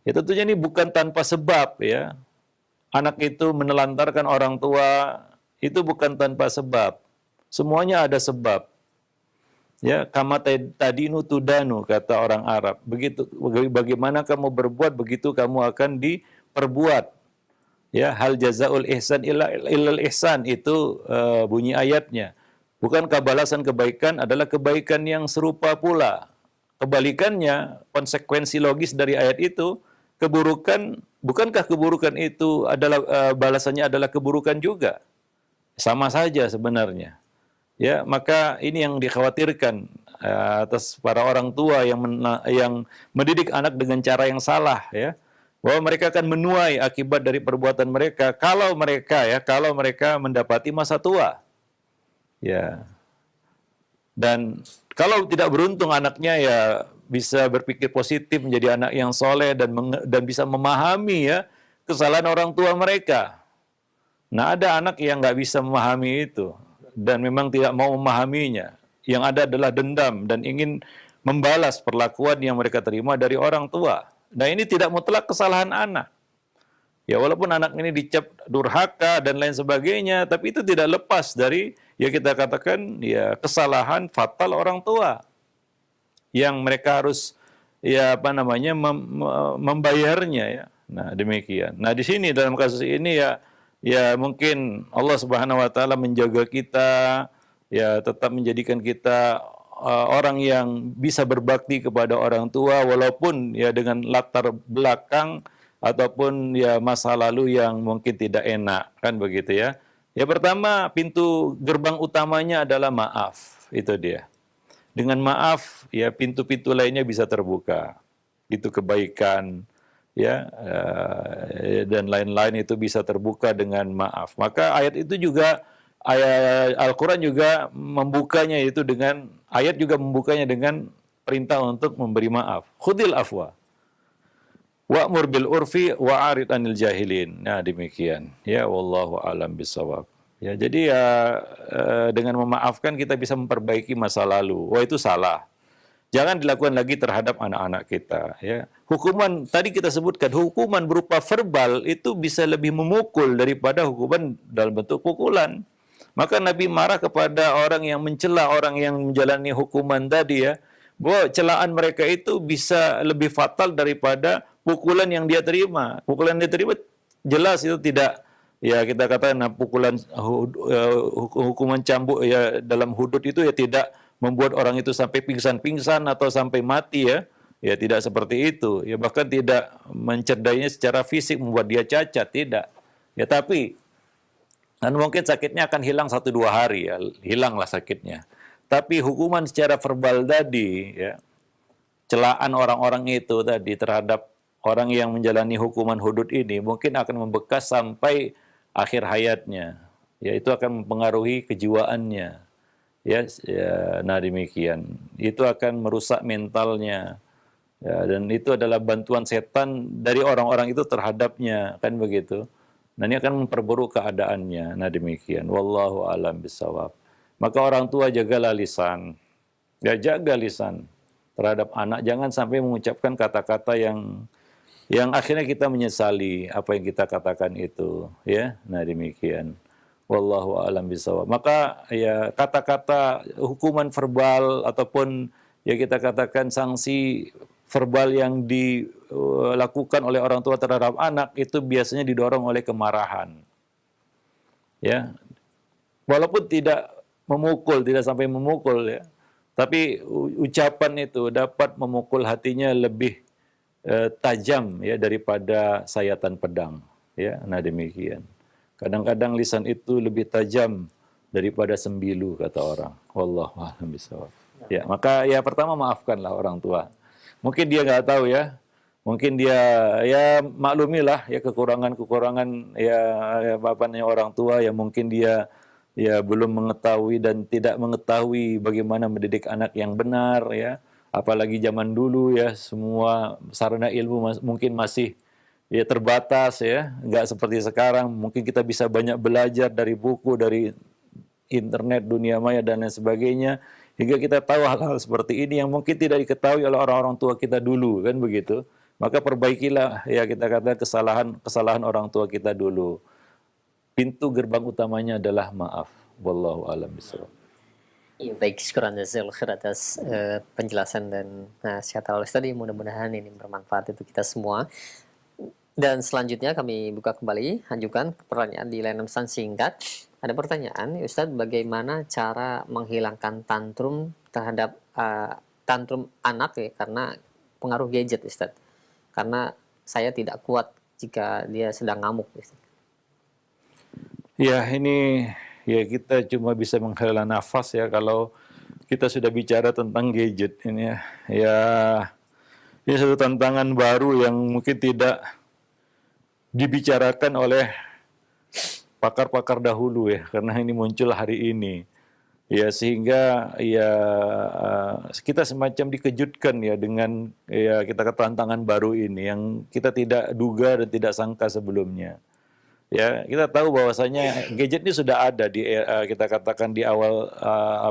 Ya, tentunya ini bukan tanpa sebab ya. Anak itu menelantarkan orang tua itu bukan tanpa sebab. Semuanya ada sebab. Ya, kama tadinu tudanu kata orang Arab. Begitu bagaimana kamu berbuat begitu kamu akan diperbuat. Ya, hal jazaul ihsan illal ihsan itu bunyi ayatnya. Bukankah balasan kebaikan adalah kebaikan yang serupa pula? Kebalikannya, konsekuensi logis dari ayat itu, keburukan, bukankah keburukan itu adalah balasannya adalah keburukan juga? Sama saja sebenarnya. Ya, maka ini yang dikhawatirkan atas para orang tua yang mendidik anak dengan cara yang salah, ya. Bahwa mereka akan menuai akibat dari perbuatan mereka kalau mereka mendapati masa tua. Ya. Dan kalau tidak beruntung anaknya ya bisa berpikir positif menjadi anak yang soleh dan bisa memahami ya kesalahan orang tua mereka. Nah, ada anak yang nggak bisa memahami itu dan memang tidak mau memahaminya. Yang ada adalah dendam dan ingin membalas perlakuan yang mereka terima dari orang tua. Nah, ini tidak mutlak kesalahan anak. Ya, walaupun anak ini dicap durhaka dan lain sebagainya, tapi itu tidak lepas dari ya kita katakan ya kesalahan fatal orang tua yang mereka harus ya membayarnya ya. Nah, demikian. Nah, di sini dalam kasus ini ya mungkin Allah Subhanahu wa taala menjaga kita, ya tetap menjadikan kita orang yang bisa berbakti kepada orang tua walaupun ya dengan latar belakang ataupun ya masa lalu yang mungkin tidak enak, kan begitu ya. Ya pertama, pintu gerbang utamanya adalah maaf, itu dia. Dengan maaf ya pintu-pintu lainnya bisa terbuka. Itu kebaikan, ya dan lain-lain itu bisa terbuka dengan maaf. Maka ayat itu juga ayat Al-Qur'an juga membukanya itu dengan ayat juga membukanya dengan perintah untuk memberi maaf. Khudil afwa wa'mur bil urfi wa'arid anil jahilin. Nah, demikian. Ya wallahu alam bisawab. Ya, jadi ya dengan memaafkan kita bisa memperbaiki masa lalu. Wah, itu salah. Jangan dilakukan lagi terhadap anak-anak kita, ya. Hukuman tadi kita sebutkan hukuman berupa verbal itu bisa lebih memukul daripada hukuman dalam bentuk pukulan. Maka Nabi marah kepada orang yang mencela orang yang menjalani hukuman tadi ya, bahwa celaan mereka itu bisa lebih fatal daripada pukulan yang dia terima. Pukulan yang dia terima jelas itu tidak ya kita katakan pukulan hukuman cambuk ya dalam hudud itu ya tidak membuat orang itu sampai pingsan-pingsan atau sampai mati ya. Ya tidak seperti itu. Ya bahkan tidak mencerdainya secara fisik membuat dia cacat, tidak. Ya tapi dan mungkin sakitnya akan hilang 1-2 hari ya, hilanglah sakitnya. Tapi hukuman secara verbal tadi ya, celaan orang-orang itu tadi terhadap orang yang menjalani hukuman hudud ini mungkin akan membekas sampai akhir hayatnya. Ya itu akan mempengaruhi kejiwaannya. Nah demikian. Itu akan merusak mentalnya. Ya, dan itu adalah bantuan setan dari orang-orang itu terhadapnya, kan begitu. Nah ini akan memperburuk keadaannya. Nah demikian. Wallahu a'lam bishawab. Maka orang tua jagalah lisan. Ya jaga lisan terhadap anak. Jangan sampai mengucapkan kata-kata yang akhirnya kita menyesali apa yang kita katakan itu. Ya, nah demikian. Wallahu a'lam bishawab. Maka ya kata-kata hukuman verbal ataupun ya kita katakan sanksi verbal yang dilakukan oleh orang tua terhadap anak itu biasanya didorong oleh kemarahan. Ya. Walaupun tidak memukul, tidak sampai memukul ya. Tapi ucapan itu dapat memukul hatinya lebih tajam ya daripada sayatan pedang. Ya, nah demikian. Kadang-kadang lisan itu lebih tajam daripada sembilu kata orang. Wallahu a'lam bishawab. Ya, maka ya pertama maafkanlah orang tua. Mungkin dia nggak tahu ya. Mungkin dia ya maklumilah ya kekurangan-kekurangan ya bapaknya orang tua yang mungkin dia ya belum mengetahui dan tidak mengetahui bagaimana mendidik anak yang benar ya. Apalagi zaman dulu ya semua sarana ilmu mungkin masih ya terbatas ya, nggak seperti sekarang. Mungkin kita bisa banyak belajar dari buku, dari internet, dunia maya dan lain sebagainya, hingga kita tahu hal-hal seperti ini yang mungkin tidak diketahui oleh orang-orang tua kita dulu, kan begitu. Maka perbaikilah ya kita kata kesalahan orang tua kita dulu. Pintu gerbang utamanya adalah maaf. Wallahu a'lam bishawab. Iya, baik, syukuran jazakallahu khair atas penjelasan dan nasihat al tadi. Mudah-mudahan ini bermanfaat untuk kita semua. Dan selanjutnya kami buka kembali, ajukan pertanyaan di layanan pesan singkat. Ada pertanyaan, Ustadz, bagaimana cara menghilangkan tantrum terhadap tantrum anak ya karena pengaruh gadget, Ustadz? Karena saya tidak kuat jika dia sedang ngamuk, Ustadz. Ya, ini ya kita cuma bisa menghela nafas ya kalau kita sudah bicara tentang gadget ini ya. Ya, ini satu tantangan baru yang mungkin tidak dibicarakan oleh pakar-pakar dahulu ya, karena ini muncul hari ini. Ya, sehingga ya kita semacam dikejutkan ya dengan ya kita kata tantangan baru ini yang kita tidak duga dan tidak sangka sebelumnya. Ya, kita tahu bahwasanya gadget ini sudah ada di kita katakan di awal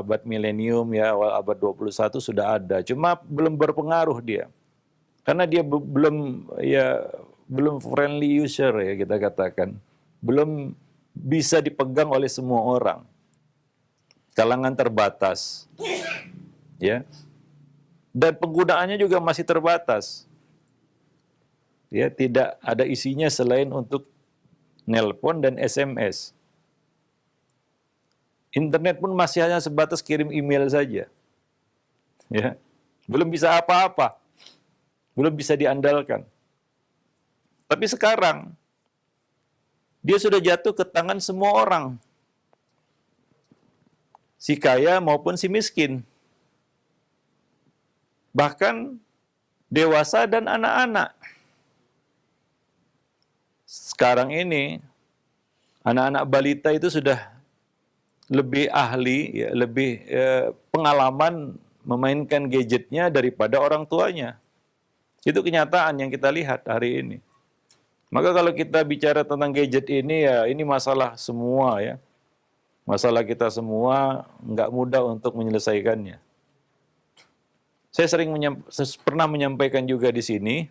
abad milenium ya, awal abad 21 sudah ada. Cuma belum berpengaruh dia. Karena dia belum friendly user ya kita katakan. Belum bisa dipegang oleh semua orang. Kalangan terbatas. Ya. Dan penggunaannya juga masih terbatas. Ya, tidak ada isinya selain untuk nelpon dan SMS. Internet pun masih hanya sebatas kirim email saja. Ya. Belum bisa apa-apa. Belum bisa diandalkan. Tapi sekarang dia sudah jatuh ke tangan semua orang. Si kaya maupun si miskin. Bahkan dewasa dan anak-anak. Sekarang ini anak-anak balita itu sudah lebih ahli, ya, lebih pengalaman memainkan gadgetnya daripada orang tuanya. Itu kenyataan yang kita lihat hari ini. Maka kalau kita bicara tentang gadget ini ya ini masalah semua ya. Masalah kita semua nggak mudah untuk menyelesaikannya. Saya pernah menyampaikan juga di sini,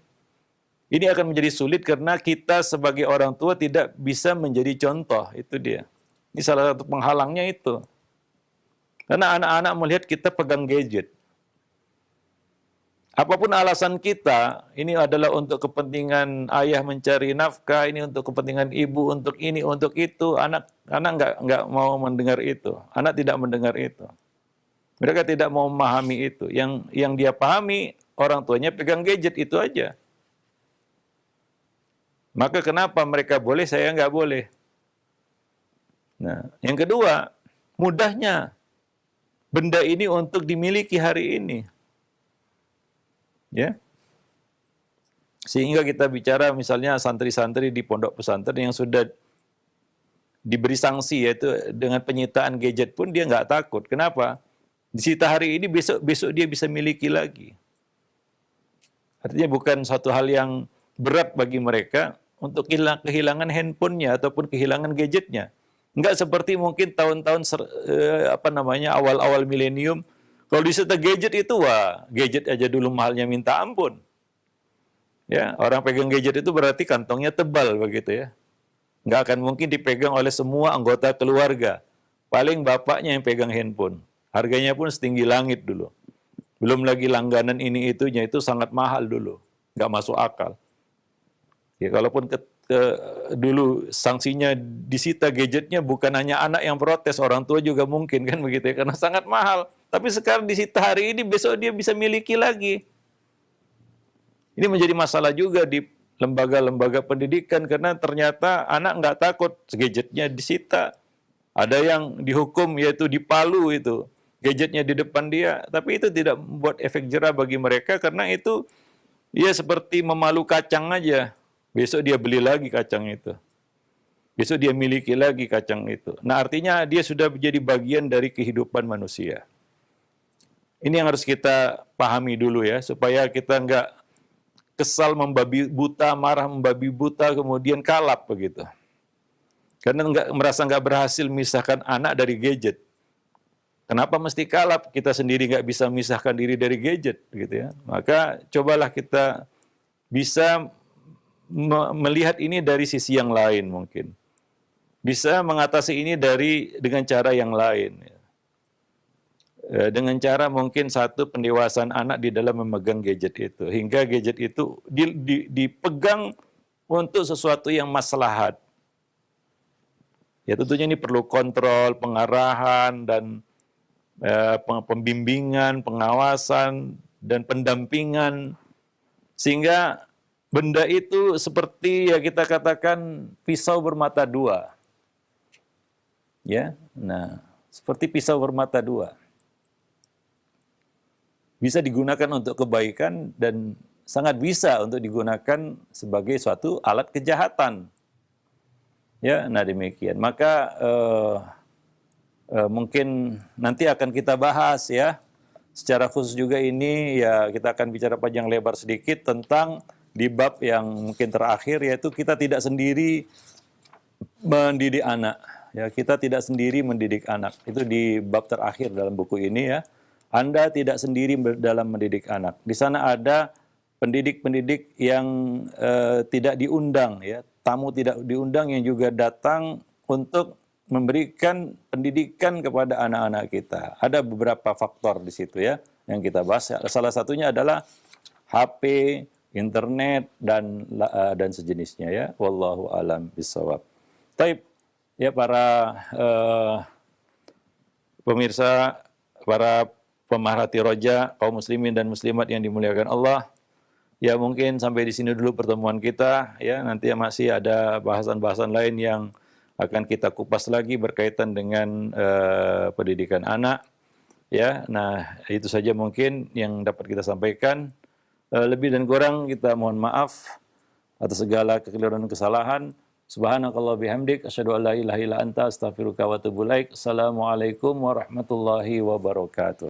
ini akan menjadi sulit karena kita sebagai orang tua tidak bisa menjadi contoh, itu dia. Ini salah satu penghalangnya itu. Karena anak-anak melihat kita pegang gadget. Apapun alasan kita, ini adalah untuk kepentingan ayah mencari nafkah, ini untuk kepentingan ibu, untuk ini, untuk itu. Anak nggak mau mendengar itu. Anak tidak mendengar itu. Mereka tidak mau memahami itu. Yang dia pahami, orang tuanya pegang gadget itu aja. Maka kenapa mereka boleh, saya nggak boleh? Nah, yang kedua, mudahnya benda ini untuk dimiliki hari ini. Ya. Sehingga kita bicara misalnya santri-santri di pondok pesantren yang sudah diberi sanksi yaitu dengan penyitaan gadget pun dia nggak takut. Kenapa? Disita hari ini besok dia bisa miliki lagi. Artinya bukan suatu hal yang berat bagi mereka untuk kehilangan handphonenya ataupun kehilangan gadgetnya. Enggak seperti mungkin tahun-tahun awal-awal milenium. Kalau disita gadget itu, wah, gadget aja dulu mahalnya minta ampun. Ya, orang pegang gadget itu berarti kantongnya tebal begitu ya. Nggak akan mungkin dipegang oleh semua anggota keluarga. Paling bapaknya yang pegang handphone. Harganya pun setinggi langit dulu. Belum lagi langganan ini itunya itu sangat mahal dulu. Nggak masuk akal. Ya, kalaupun dulu sanksinya disita gadgetnya bukan hanya anak yang protes, orang tua juga mungkin kan begitu ya, karena sangat mahal. Tapi sekarang disita hari ini, besok dia bisa miliki lagi. Ini menjadi masalah juga di lembaga-lembaga pendidikan karena ternyata anak nggak takut gadgetnya disita. Ada yang dihukum yaitu dipalu itu gadgetnya di depan dia, tapi itu tidak membuat efek jera bagi mereka karena itu ya seperti memalu kacang aja. Besok dia beli lagi kacang itu. Besok dia miliki lagi kacang itu. Nah, artinya dia sudah menjadi bagian dari kehidupan manusia. Ini yang harus kita pahami dulu ya, supaya kita nggak kesal membabi buta, marah membabi buta, kemudian kalap begitu. Karena merasa nggak berhasil memisahkan anak dari gadget. Kenapa mesti kalap? Kita sendiri nggak bisa memisahkan diri dari gadget, gitu ya. Maka cobalah kita bisa melihat ini dari sisi yang lain mungkin. Bisa mengatasi ini dengan cara yang lain. dengan cara mungkin satu pendewasaan anak di dalam memegang gadget itu, hingga gadget itu dipegang untuk sesuatu yang maslahat. Ya tentunya ini perlu kontrol, pengarahan, dan pembimbingan, pengawasan, dan pendampingan, sehingga benda itu seperti ya kita katakan pisau bermata dua. Ya, nah seperti pisau bermata dua. Bisa digunakan untuk kebaikan dan sangat bisa untuk digunakan sebagai suatu alat kejahatan. Ya, nah demikian. Maka mungkin nanti akan kita bahas ya. Secara khusus juga ini ya kita akan bicara panjang lebar sedikit tentang di bab yang mungkin terakhir, yaitu kita tidak sendiri mendidik anak. Ya, kita tidak sendiri mendidik anak. Itu di bab terakhir dalam buku ini ya. Anda tidak sendiri dalam mendidik anak. Di sana ada pendidik-pendidik yang tidak diundang ya, tamu tidak diundang yang juga datang untuk memberikan pendidikan kepada anak-anak kita. Ada beberapa faktor di situ ya yang kita bahas. Salah satunya adalah HP, internet, dan sejenisnya ya. Wallahu alam bisawab. Taib ya para pemirsa, para pemerhati roja, kaum muslimin dan muslimat yang dimuliakan Allah. Ya mungkin sampai di sini dulu pertemuan kita ya. Nanti masih ada bahasan-bahasan lain yang akan kita kupas lagi berkaitan dengan pendidikan anak. Ya, nah itu saja mungkin yang dapat kita sampaikan. Lebih dan kurang kita mohon maaf atas segala kekeliruan dan kesalahan. Subhanakallah bihamdik, asyhadu an la ilaha illa anta, astaghfiruka wa atubu ilaik. Assalamualaikum warahmatullahi wabarakatuh.